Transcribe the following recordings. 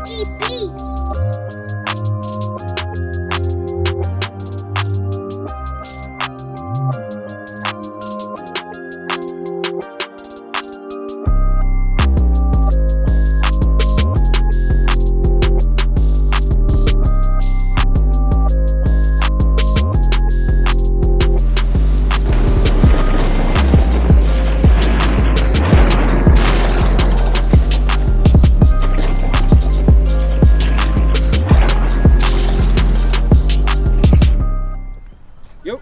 GB.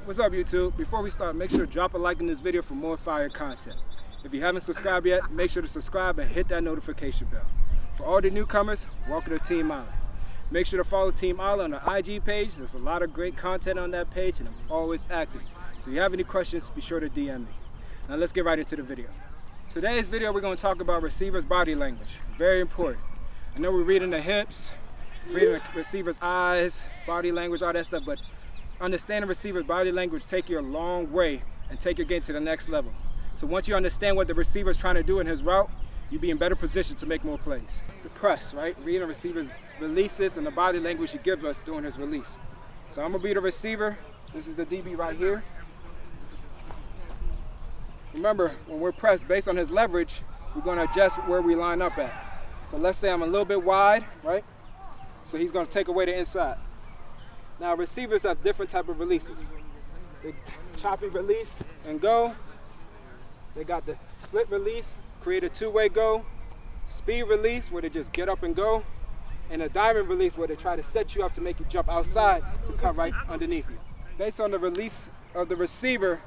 What's up, YouTube? Before we start, make sure to drop a like in this video for more fire content. If you haven't subscribed yet, make sure to subscribe and hit that notification bell. For all the newcomers, welcome to Team Eyeland. Make sure to follow Team Eyeland on the IG page. There's a lot of great content on that page and I'm always active. So if you have any questions, be sure to DM me. Now let's get right into the video. Today's video, we're going to talk about receivers' body language. Very important. I know we're reading the hips, reading the receiver's eyes, body language, all that stuff, but understanding receiver's body language take you a long way and take your game to the next level. So once you understand what the receiver's trying to do in his route, you'll be in better position to make more plays. The press, right? Reading the receiver's releases and the body language he gives us during his release. So I'm gonna be the receiver. This is the DB right here. Remember, when we're pressed based on his leverage, we're gonna adjust where we line up at. So let's say I'm a little bit wide, right? So he's gonna take away the inside. Now receivers have different type of releases. They choppy release and go. They got the split release, create a two-way go. Speed release where they just get up and go. And a diamond release where they try to set you up to make you jump outside to cut right underneath you. Based on the release of the receiver,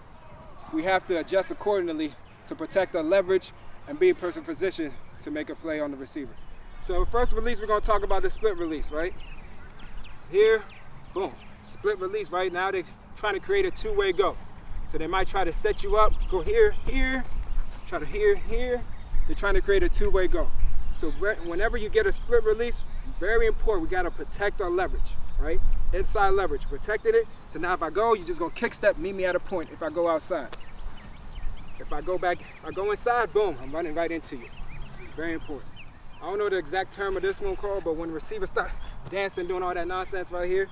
we have to adjust accordingly to protect our leverage and be in perfect position to make a play on the receiver. So first release, we're gonna talk about the split release, right? Here, boom, split release. Right now they're trying to create a two-way go. So they might try to set you up, go here, here, try to here, here. They're trying to create a two-way go. So whenever you get a split release, very important, we gotta protect our leverage, right? Inside leverage, protected it. So now if I go, you're just gonna kick step, meet me at a point if I go outside. If I go back, if I go inside, boom, I'm running right into you. Very important. I don't know the exact term of this one called, but when receivers start dancing, doing all that nonsense right here,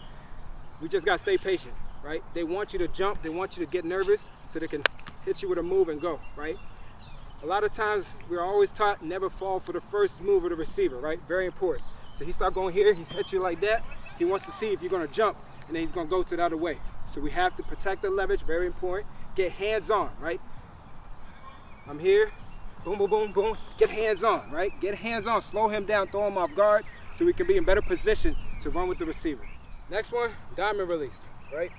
we just gotta stay patient, right? They want you to jump, they want you to get nervous so they can hit you with a move and go, right? A lot of times we're always taught never fall for the first move of the receiver, right? Very important. So he start going here, he hits you like that. He wants to see if you're gonna jump and then he's gonna go to the other way. So we have to protect the leverage, very important. Get hands on, right? I'm here, boom, boom, boom, boom. Get hands on, right? Get hands on, slow him down, throw him off guard so we can be in better position to run with the receiver. Next one, diamond release, right?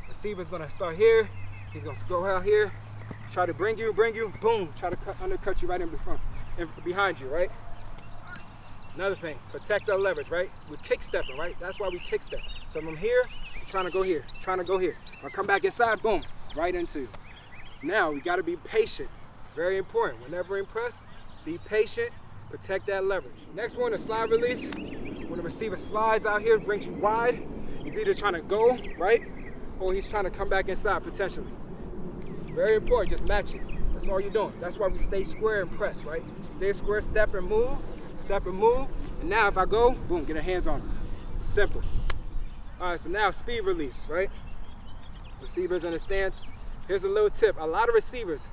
Receiver's gonna start here. He's gonna go out here, try to bring you, boom, try to undercut you right in front, behind you, right? Another thing, protect our leverage, right? We're kick stepping, right? That's why we kick step. So if I'm here, I'm trying to go here, trying to go here. If I come back inside, boom, right into you. Now, we gotta be patient, very important. Whenever in press, be patient, protect that leverage. Next one, a slide release. When the receiver slides out here, brings you wide, he's either trying to go, right? Or he's trying to come back inside potentially. Very important, just match it. That's all you're doing. That's why we stay square and press, right? Stay square, step and move, and now if I go, boom, get a hands on him. Simple. All right, so now speed release, right? Receivers in the stance. Here's a little tip. A lot of receivers,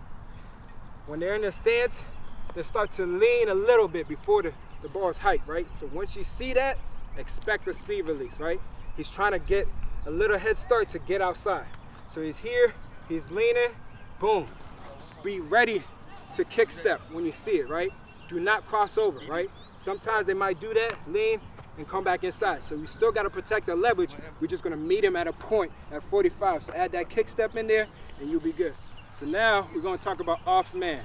when they're in the stance, they start to lean a little bit before the ball's hiked, right? So once you see that, expect a speed release, right? He's trying to get a little head start to get outside. So he's here, he's leaning, boom. Be ready to kick step when you see it, right? Do not cross over, right? Sometimes they might do that, lean, and come back inside. So we still gotta protect the leverage. We're just gonna meet him at a point at 45. So add that kick step in there and you'll be good. So now we're gonna talk about off man.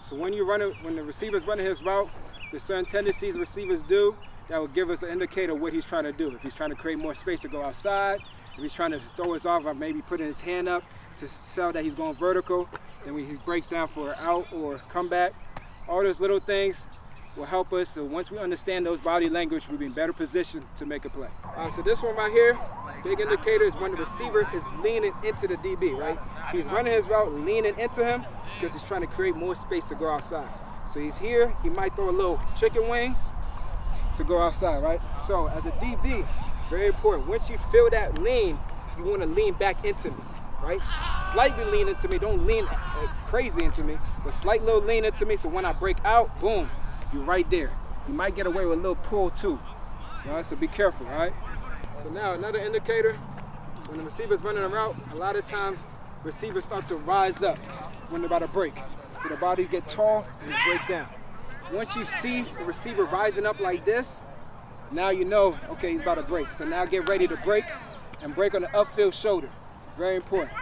So when the receiver's running his route, there's certain tendencies receivers do that will give us an indicator of what he's trying to do. If he's trying to create more space to go outside, if he's trying to throw us off or maybe putting his hand up to sell that he's going vertical, then when he breaks down for an out or comeback, all those little things will help us. So once we understand those body language, we'll be in better position to make a play. All right, so this one right here, big indicator is when the receiver is leaning into the DB, right? He's running his route, leaning into him because he's trying to create more space to go outside. So he's here, he might throw a little chicken wing to go outside, right? So as a DB, very important. Once you feel that lean, you want to lean back into me, right? Slightly lean into me. Don't lean crazy into me, but slight little lean into me. So when I break out, boom, you're right there. You might get away with a little pull too. All right, so be careful, all right? So now another indicator, when the receiver's running a route, a lot of times receivers start to rise up when they're about to break. So the body get tall and break down. Once you see a receiver rising up like this, now you know, okay, he's about to break. So now get ready to break and break on the upfield shoulder. Very important,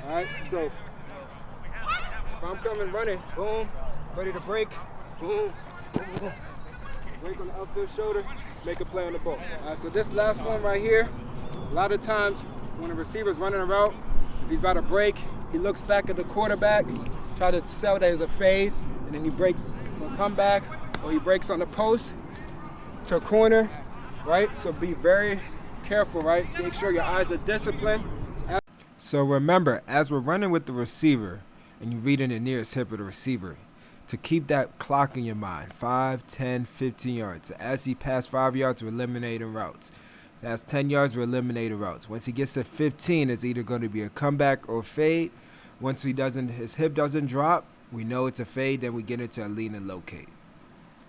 all right? So if I'm coming running, boom, ready to break, boom, boom, boom. Break on the upfield shoulder, make a play on the ball. All right, so this last one right here, a lot of times when a receiver's running a route, if he's about to break, he looks back at the quarterback, try to sell that as a fade, and then he breaks for a comeback, or he breaks on the post to a corner, right? So be very careful, right? Make sure your eyes are disciplined. So remember, as we're running with the receiver, and you're reading the nearest hip of the receiver, to keep that clock in your mind, 5, 10, 15 yards. As he passed 5 yards, we're eliminating routes. That's 10 yards, we're eliminating routes. Once he gets to 15, it's either going to be a comeback or a fade. Once his hip doesn't drop, we know it's a fade, then we get into a lean and locate.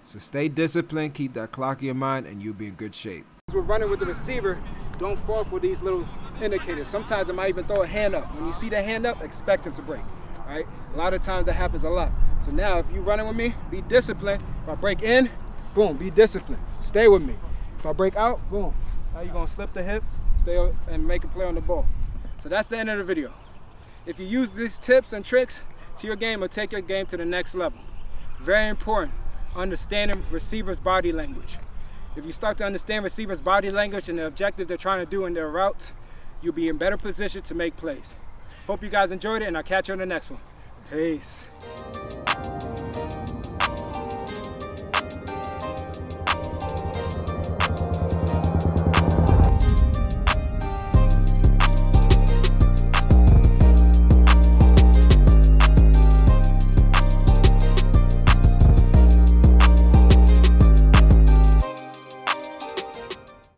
So stay disciplined, keep that clock in your mind, and you'll be in good shape. As we're running with the receiver, don't fall for these little indicators. Sometimes I might even throw a hand up. When you see that hand up, expect him to break. Right? A lot of times that happens a lot. So now if you're running with me, be disciplined. If I break in, boom, be disciplined. Stay with me. If I break out, boom. Now you're going to slip the hip, stay and make a play on the ball. So that's the end of the video. If you use these tips and tricks to your game, it'll take your game to the next level. Very important, understanding receivers' body language. If you start to understand receivers' body language and the objective they're trying to do in their routes, you'll be in better position to make plays. Hope you guys enjoyed it, and I'll catch you on the next one. Peace.